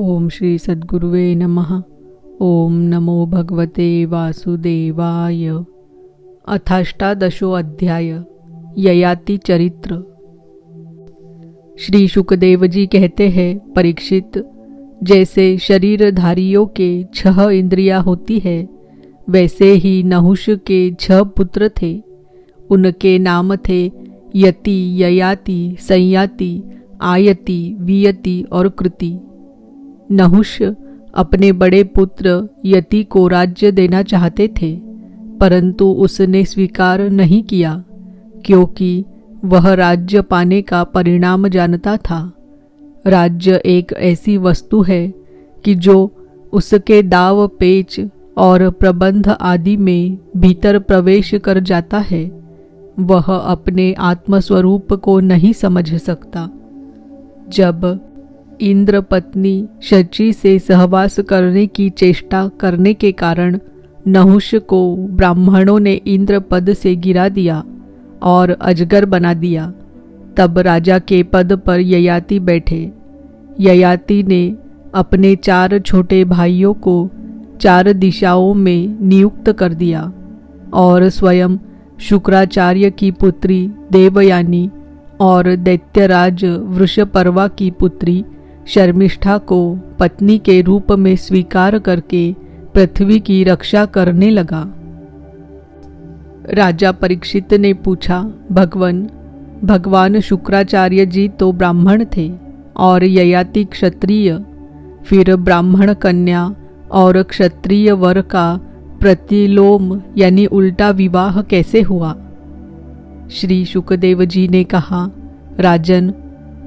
ओम श्री सद्गुरुवे नमः। ओम नमो भगवते वासुदेवाय। अथाष्टादशो अध्याय ययाति चरित्र। श्री शुकदेव जी कहते हैं, परीक्षित, जैसे शरीरधारियों के 6 इंद्रियां होती है, वैसे ही नहुष के 6 पुत्र थे। उनके नाम थे यति, ययाति, संयाति, आयति, वियति और कृति। नहुष अपने बड़े पुत्र यति को राज्य देना चाहते थे, परंतु उसने स्वीकार नहीं किया, क्योंकि वह राज्य पाने का परिणाम जानता था। राज्य एक ऐसी वस्तु है कि जो उसके दाव पेच और प्रबंध आदि में भीतर प्रवेश कर जाता है, वह अपने आत्मस्वरूप को नहीं समझ सकता। जब इंद्र पत्नी शची से सहवास करने की चेष्टा करने के कारण नहुष को ब्राह्मणों ने इंद्र पद से गिरा दिया और अजगर बना दिया, तब राजा के पद पर ययाति बैठे। ययाति ने अपने 4 छोटे भाइयों को 4 दिशाओं में नियुक्त कर दिया और स्वयं शुक्राचार्य की पुत्री देवयानी और दैत्यराज वृषपर्वा की पुत्री शर्मिष्ठा को पत्नी के रूप में स्वीकार करके पृथ्वी की रक्षा करने लगा। राजा परीक्षित ने पूछा, भगवान शुक्राचार्य जी तो ब्राह्मण थे और ययाति क्षत्रिय, फिर ब्राह्मण कन्या और क्षत्रिय वर का प्रतिलोम यानी उल्टा विवाह कैसे हुआ? श्री शुकदेव जी ने कहा, राजन,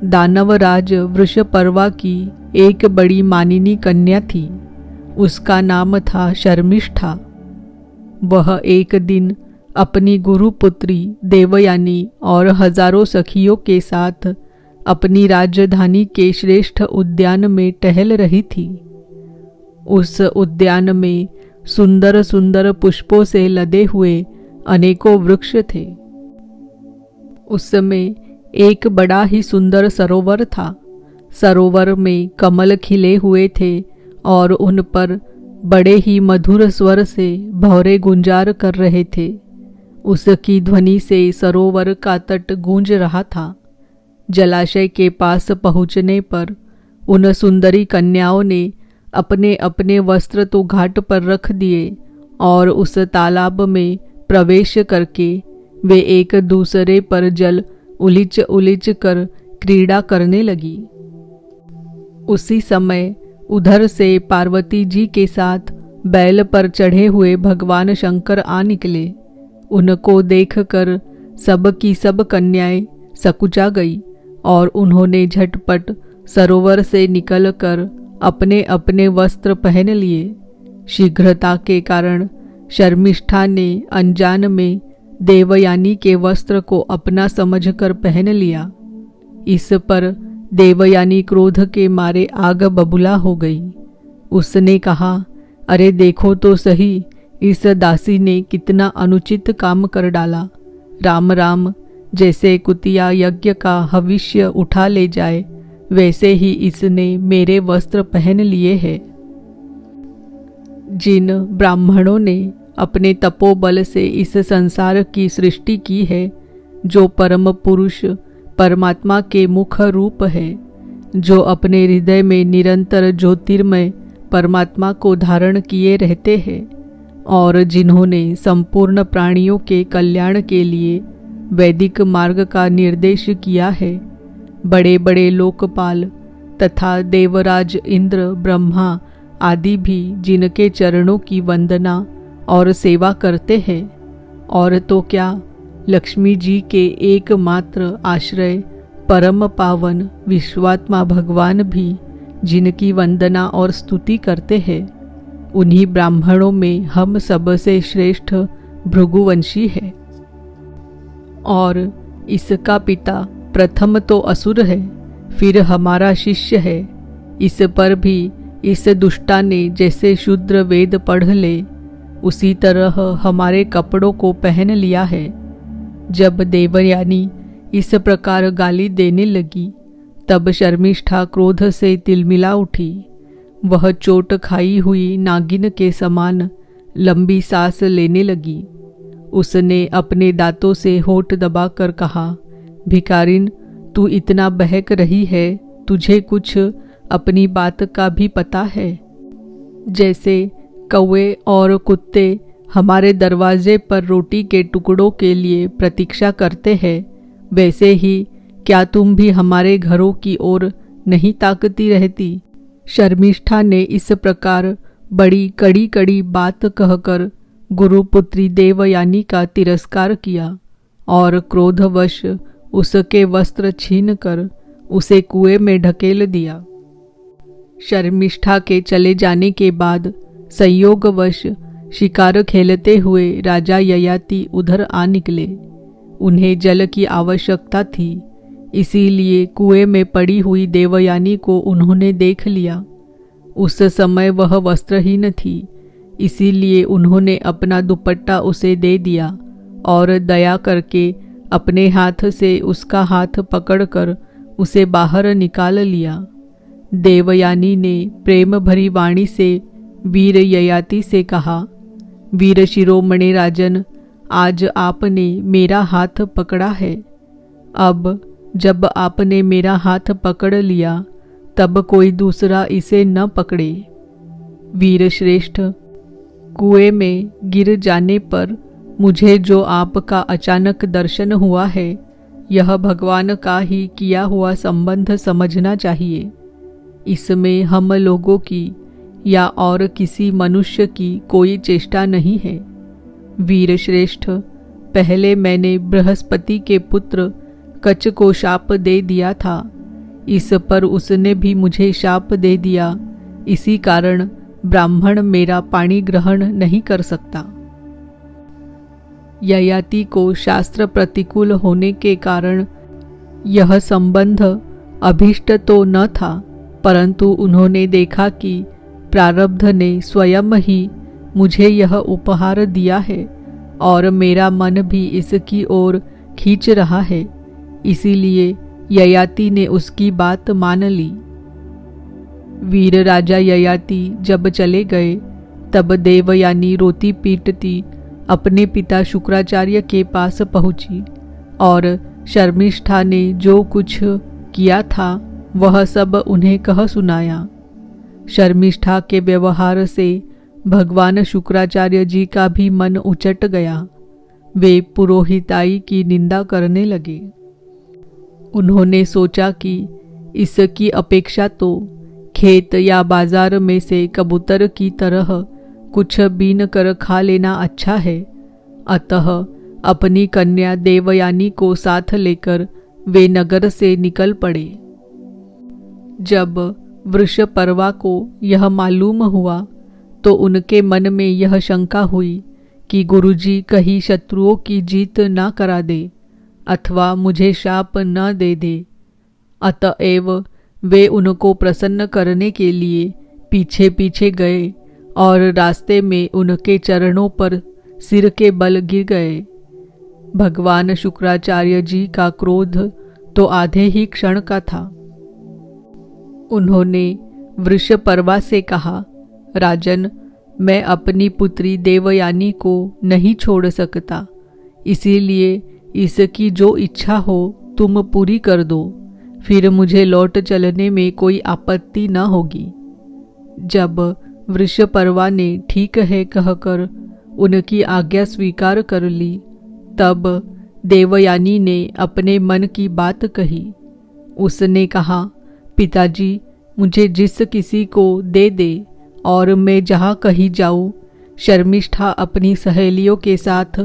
दानवराज वृषपर्वा की एक बड़ी मानिनी कन्या थी। उसका नाम था शर्मिष्ठा। वह एक दिन अपनी गुरुपुत्री देवयानी और हजारों सखियों के साथ अपनी राजधानी के श्रेष्ठ उद्यान में टहल रही थी। उस उद्यान में सुंदर सुंदर पुष्पों से लदे हुए अनेकों वृक्ष थे। उस समय एक बड़ा ही सुंदर सरोवर था। सरोवर में कमल खिले हुए थे और उन पर बड़े ही मधुर स्वर से भौरे गुंजार कर रहे थे। उसकी ध्वनि से सरोवर का तट गूंज रहा था। जलाशय के पास पहुँचने पर उन सुंदरी कन्याओं ने अपने अपने वस्त्र तो घाट पर रख दिए और उस तालाब में प्रवेश करके वे एक दूसरे पर जल उलिच उलिच कर क्रीड़ा करने लगी। उसी समय उधर से पार्वती जी के साथ बैल पर चढ़े हुए भगवान शंकर आ निकले। उनको देखकर सब की सब कन्याएं सकुचा गई और उन्होंने झटपट सरोवर से निकलकर अपने अपने वस्त्र पहन लिए। शीघ्रता के कारण शर्मिष्ठा ने अनजान में देवयानी के वस्त्र को अपना समझकर पहन लिया। इस पर देवयानी क्रोध के मारे आग बबूला हो गई। उसने कहा, अरे देखो तो सही, इस दासी ने कितना अनुचित काम कर डाला। राम राम, जैसे कुतिया यज्ञ का हविष्य उठा ले जाए, वैसे ही इसने मेरे वस्त्र पहन लिए हैं। जिन ब्राह्मणों ने अपने तपोबल से इस संसार की सृष्टि की है, जो परम पुरुष परमात्मा के मुख रूप है, जो अपने हृदय में निरंतर ज्योतिर्मय परमात्मा को धारण किए रहते हैं और जिन्होंने संपूर्ण प्राणियों के कल्याण के लिए वैदिक मार्ग का निर्देश किया है, बड़े बड़े लोकपाल तथा देवराज इंद्र, ब्रह्मा आदि भी जिनके चरणों की वंदना और सेवा करते हैं, और तो क्या लक्ष्मी जी के एकमात्र आश्रय परम पावन विश्वात्मा भगवान भी जिनकी वंदना और स्तुति करते हैं, उन्हीं ब्राह्मणों में हम सबसे श्रेष्ठ भृगुवंशी है। और इसका पिता प्रथम तो असुर है, फिर हमारा शिष्य है। इस पर भी इस दुष्टा ने जैसे शूद्र वेद पढ़ ले, उसी तरह हमारे कपड़ों को पहन लिया है। जब देवयानी इस प्रकार गाली देने लगी, तब शर्मिष्ठा क्रोध से तिलमिला उठी वह चोट खाई हुई नागिन के समान लंबी सांस लेने लगी। उसने अपने दांतों से होठ दबाकर कहा, भिखारिन, तू इतना बहक रही है, तुझे कुछ अपनी बात का भी पता है? जैसे कौवे और कुत्ते हमारे दरवाजे पर रोटी के टुकड़ों के लिए प्रतीक्षा करते हैं, वैसे ही क्या तुम भी हमारे घरों की ओर नहीं ताकती रहती? शर्मिष्ठा ने इस प्रकार बड़ी कड़ी कड़ी बात कहकर गुरुपुत्री देवयानी का तिरस्कार किया और क्रोधवश उसके वस्त्र छीनकर उसे कुएं में ढकेल दिया। शर्मिष्ठा के चले जाने के बाद संयोगवश शिकार खेलते हुए राजा ययाति उधर आ निकले। उन्हें जल की आवश्यकता थी, इसीलिए कुएं में पड़ी हुई देवयानी को उन्होंने देख लिया। उस समय वह वस्त्रहीन थी, इसीलिए उन्होंने अपना दुपट्टा उसे दे दिया और दया करके अपने हाथ से उसका हाथ पकड़कर उसे बाहर निकाल लिया। देवयानी ने प्रेम भरी वाणी से वीर ययाति से कहा, वीर शिरोमणि राजन, आज आपने मेरा हाथ पकड़ा है। अब जब आपने मेरा हाथ पकड़ लिया तब कोई दूसरा इसे न पकड़े। वीर श्रेष्ठ, कुएं में गिर जाने पर मुझे जो आपका अचानक दर्शन हुआ है, यह भगवान का ही किया हुआ संबंध समझना चाहिए। इसमें हम लोगों की या और किसी मनुष्य की कोई चेष्टा नहीं है। वीर श्रेष्ठ, पहले मैंने बृहस्पति के पुत्र कच को शाप दे दिया था, इस पर उसने भी मुझे शाप दे दिया। इसी कारण ब्राह्मण मेरा पानी ग्रहण नहीं कर सकता। ययाति को शास्त्र प्रतिकूल होने के कारण यह संबंध अभीष्ट तो न था, परंतु उन्होंने देखा कि प्रारब्ध ने स्वयं ही मुझे यह उपहार दिया है और मेरा मन भी इसकी ओर खींच रहा है, इसीलिए ययाति ने उसकी बात मान ली। वीर राजा ययाति जब चले गए तब देवयानी रोती पीटती अपने पिता शुक्राचार्य के पास पहुंची और शर्मिष्ठा ने जो कुछ किया था वह सब उन्हें कह सुनाया। शर्मिष्ठा के व्यवहार से भगवान शुक्राचार्य जी का भी मन उचट गया। वे पुरोहिताई की निंदा करने लगे। उन्होंने सोचा कि इसकी अपेक्षा तो खेत या बाजार में से कबूतर की तरह कुछ बीन कर खा लेना अच्छा है। अतः अपनी कन्या देवयानी को साथ लेकर वे नगर से निकल पड़े। जब वृषपर्वा को यह मालूम हुआ तो उनके मन में यह शंका हुई कि गुरुजी कहीं शत्रुओं की जीत ना करा दे अथवा मुझे शाप न दे दे। अतएव वे उनको प्रसन्न करने के लिए पीछे पीछे गए और रास्ते में उनके चरणों पर सिर के बल गिर गए। भगवान शुक्राचार्य जी का क्रोध तो आधे ही क्षण का था। उन्होंने वृषपर्वा से कहा, राजन, मैं अपनी पुत्री देवयानी को नहीं छोड़ सकता, इसीलिए इसकी जो इच्छा हो तुम पूरी कर दो, फिर मुझे लौट चलने में कोई आपत्ति न होगी। जब वृषपर्वा ने ठीक है कहकर उनकी आज्ञा स्वीकार कर ली, तब देवयानी ने अपने मन की बात कही। उसने कहा, पिताजी, मुझे जिस किसी को दे दे और मैं जहाँ कहीं जाऊँ, शर्मिष्ठा अपनी सहेलियों के साथ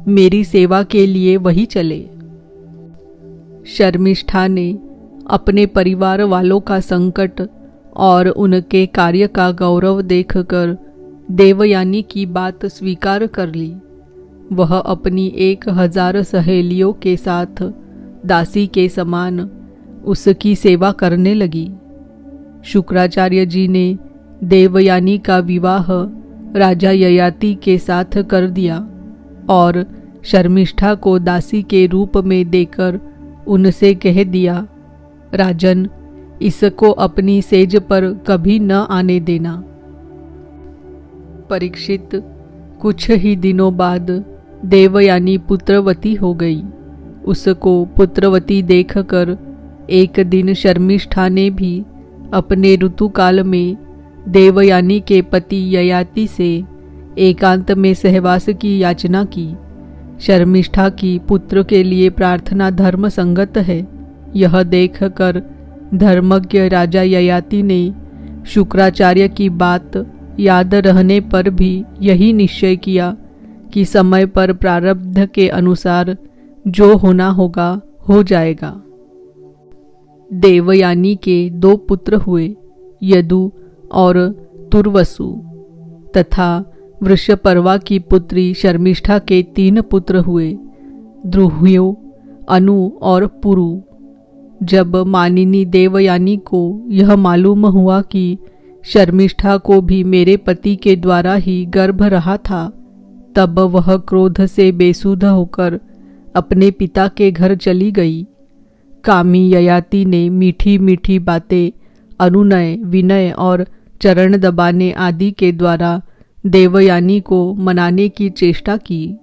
मेरी सेवा के लिए वही चले। शर्मिष्ठा ने अपने परिवार वालों का संकट और उनके कार्य का गौरव देखकर देवयानी की बात स्वीकार कर ली। वह अपनी 1000 सहेलियों के साथ दासी के समान उसकी सेवा करने लगी। शुक्राचार्य जी ने देवयानी का विवाह राजा ययाति के साथ कर दिया और शर्मिष्ठा को दासी के रूप में देकर उनसे कह दिया, राजन, इसको अपनी सेज पर कभी न आने देना। परीक्षित, कुछ ही दिनों बाद देवयानी पुत्रवती हो गई। उसको पुत्रवती देखकर एक दिन शर्मिष्ठा ने भी अपने ऋतुकाल में देवयानी के पति ययाति से एकांत में सहवास की याचना की। शर्मिष्ठा की पुत्र के लिए प्रार्थना धर्म संगत है, यह देखकर धर्मज्ञ राजा ययाति ने शुक्राचार्य की बात याद रहने पर भी यही निश्चय किया कि समय पर प्रारब्ध के अनुसार जो होना होगा हो जाएगा। देवयानी के 2 पुत्र हुए, यदु और तुर्वसु, तथा वृषपर्वा की पुत्री शर्मिष्ठा के 3 पुत्र हुए, द्रुह्यो, अनु और पुरु। जब मानिनी देवयानी को यह मालूम हुआ कि शर्मिष्ठा को भी मेरे पति के द्वारा ही गर्भ रहा था, तब वह क्रोध से बेसुध होकर अपने पिता के घर चली गई। कामी ययाति ने मीठी मीठी बातें, अनुनय, विनय और चरण दबाने आदि के द्वारा देवयानी को मनाने की चेष्टा की।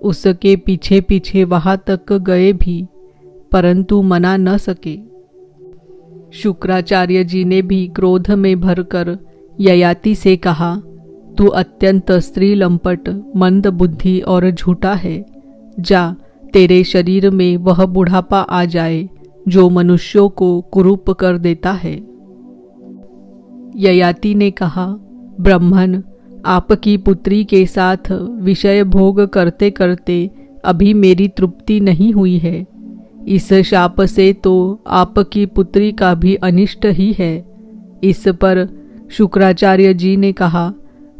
उसके पीछे पीछे वहां तक गए भी, परंतु मना न सके। शुक्राचार्य जी ने भी क्रोध में भरकर ययाति से कहा, तू अत्यंत स्त्री लंपट, मंद बुद्धि और झूठा है। जा, तेरे शरीर में वह बुढ़ापा आ जाए जो मनुष्यों को कुरूप कर देता है। ययाति ने कहा, ब्राह्मण, आपकी पुत्री के साथ विषय भोग करते करते अभी मेरी तृप्ति नहीं हुई है। इस शाप से तो आपकी पुत्री का भी अनिष्ट ही है। इस पर शुक्राचार्य जी ने कहा,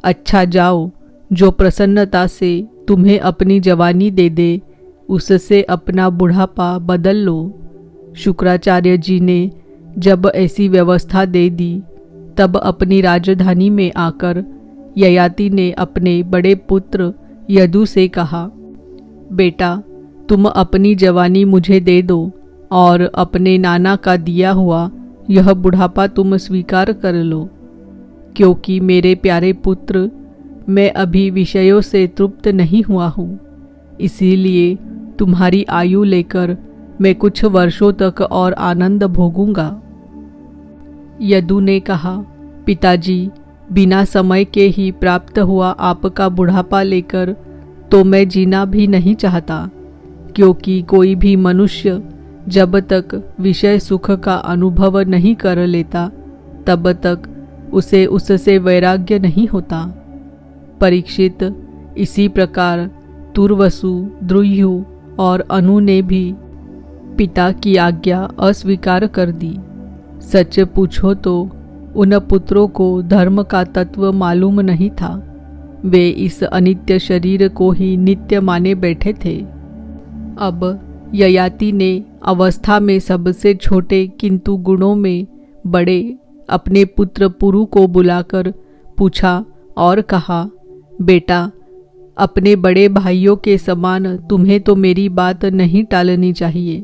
अच्छा जाओ, जो प्रसन्नता से तुम्हें अपनी जवानी दे दे उससे अपना बुढ़ापा बदल लो। शुक्राचार्य जी ने जब ऐसी व्यवस्था दे दी, तब अपनी राजधानी में आकर ययाति ने अपने बड़े पुत्र यदु से कहा, बेटा, तुम अपनी जवानी मुझे दे दो और अपने नाना का दिया हुआ यह बुढ़ापा तुम स्वीकार कर लो, क्योंकि मेरे प्यारे पुत्र, मैं अभी विषयों से तृप्त नहीं हुआ हूँ। इसीलिए तुम्हारी आयु लेकर मैं कुछ वर्षों तक और आनंद भोगूंगा। यदु ने कहा, पिताजी, बिना समय के ही प्राप्त हुआ आपका बुढ़ापा लेकर तो मैं जीना भी नहीं चाहता, क्योंकि कोई भी मनुष्य जब तक विषय सुख का अनुभव नहीं कर लेता तब तक उसे उससे वैराग्य नहीं होता। परीक्षित, इसी प्रकार तुर्वसु, द्रुह्यु और अनु ने भी पिता की आज्ञा अस्वीकार कर दी। सच पूछो तो उन पुत्रों को धर्म का तत्व मालूम नहीं था। वे इस अनित्य शरीर को ही नित्य माने बैठे थे। अब ययाति ने अवस्था में सबसे छोटे किंतु गुणों में बड़े अपने पुत्र पुरु को बुलाकर पूछा और कहा, बेटा, अपने बड़े भाइयों के समान तुम्हें तो मेरी बात नहीं टालनी चाहिए।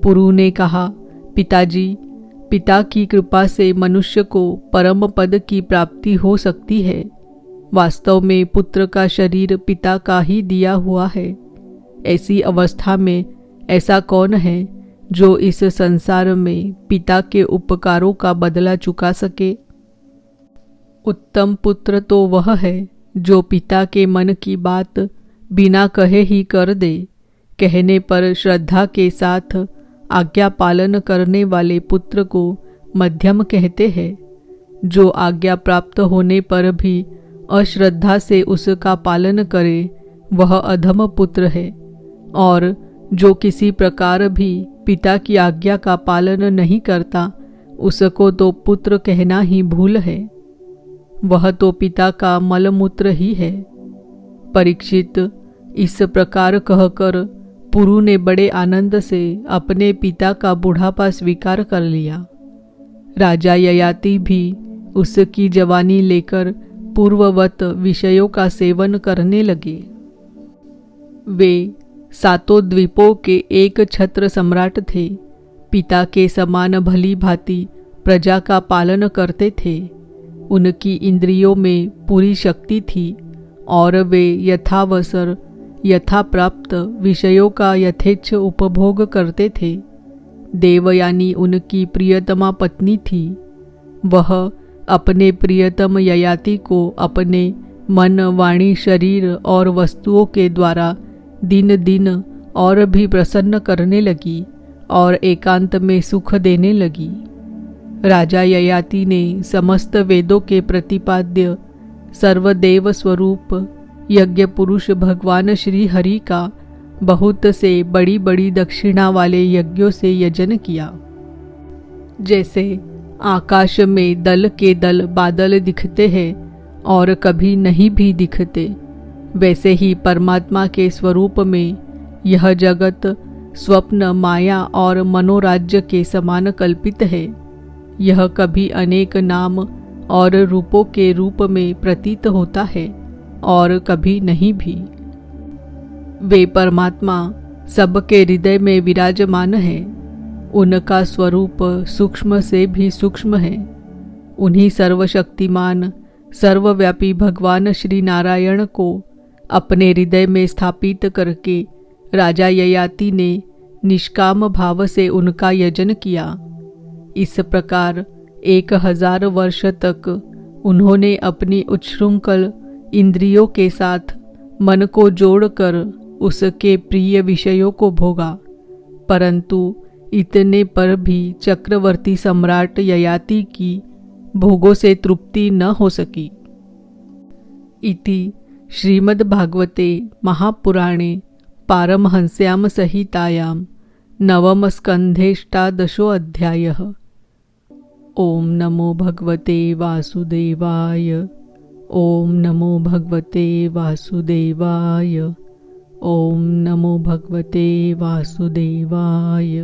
पुरु ने कहा, पिताजी, पिता की कृपा से मनुष्य को परम पद की प्राप्ति हो सकती है। वास्तव में पुत्र का शरीर पिता का ही दिया हुआ है। ऐसी अवस्था में ऐसा कौन है जो इस संसार में पिता के उपकारों का बदला चुका सके? उत्तम पुत्र तो वह है जो पिता के मन की बात बिना कहे ही कर दे। कहने पर श्रद्धा के साथ आज्ञा पालन करने वाले पुत्र को मध्यम कहते हैं। जो आज्ञा प्राप्त होने पर भी अश्रद्धा से उसका पालन करे वह अधम पुत्र है, और जो किसी प्रकार भी पिता की आज्ञा का पालन नहीं करता उसको तो पुत्र कहना ही भूल है। वह तो पिता का मलमूत्र ही है। परीक्षित, इस प्रकार कहकर पुरु ने बड़े आनंद से अपने पिता का बुढ़ापा स्वीकार कर लिया। राजा ययाति भी उसकी जवानी लेकर पूर्ववत विषयों का सेवन करने लगे। वे 7 द्वीपों के एक छत्र सम्राट थे, पिता के समान भली भांति प्रजा का पालन करते थे। उनकी इंद्रियों में पूरी शक्ति थी और वे यथावसर यथाप्राप्त विषयों का यथेच्छ उपभोग करते थे। देवयानी उनकी प्रियतमा पत्नी थी। वह अपने प्रियतम ययाति को अपने मन, वाणी, शरीर और वस्तुओं के द्वारा दिन दिन और भी प्रसन्न करने लगी और एकांत में सुख देने लगी। राजा ययाति ने समस्त वेदों के प्रतिपाद्य सर्वदेव स्वरूप यज्ञ पुरुष भगवान श्री हरि का बहुत से बड़ी बड़ी दक्षिणा वाले यज्ञों से यजन किया। जैसे आकाश में दल के दल बादल दिखते हैं और कभी नहीं भी दिखते, वैसे ही परमात्मा के स्वरूप में यह जगत स्वप्न, माया और मनोराज्य के समान कल्पित है। यह कभी अनेक नाम और रूपों के रूप में प्रतीत होता है और कभी नहीं भी। वे परमात्मा सबके हृदय में विराजमान है। उनका स्वरूप सूक्ष्म से भी सूक्ष्म है। उन्हीं सर्वशक्तिमान सर्वव्यापी भगवान श्री नारायण को अपने हृदय में स्थापित करके राजा ययाति ने निष्काम भाव से उनका यजन किया। इस प्रकार 1000 वर्ष तक उन्होंने अपनी उच्छृंखल इंद्रियों के साथ मन को जोड़कर उसके प्रिय विषयों को भोगा, परंतु इतने पर भी चक्रवर्ती सम्राट ययाति की भोगों से तृप्ति न हो सकी। इति श्रीमद्भागवते महापुराणे पारमहंस्यां संहितायां नवम स्कन्धेष्टादशो अध्यायः। ओम नमो भगवते वासुदेवाय। ओम नमो भगवते वासुदेवाय। ओम नमो भगवते वासुदेवाय।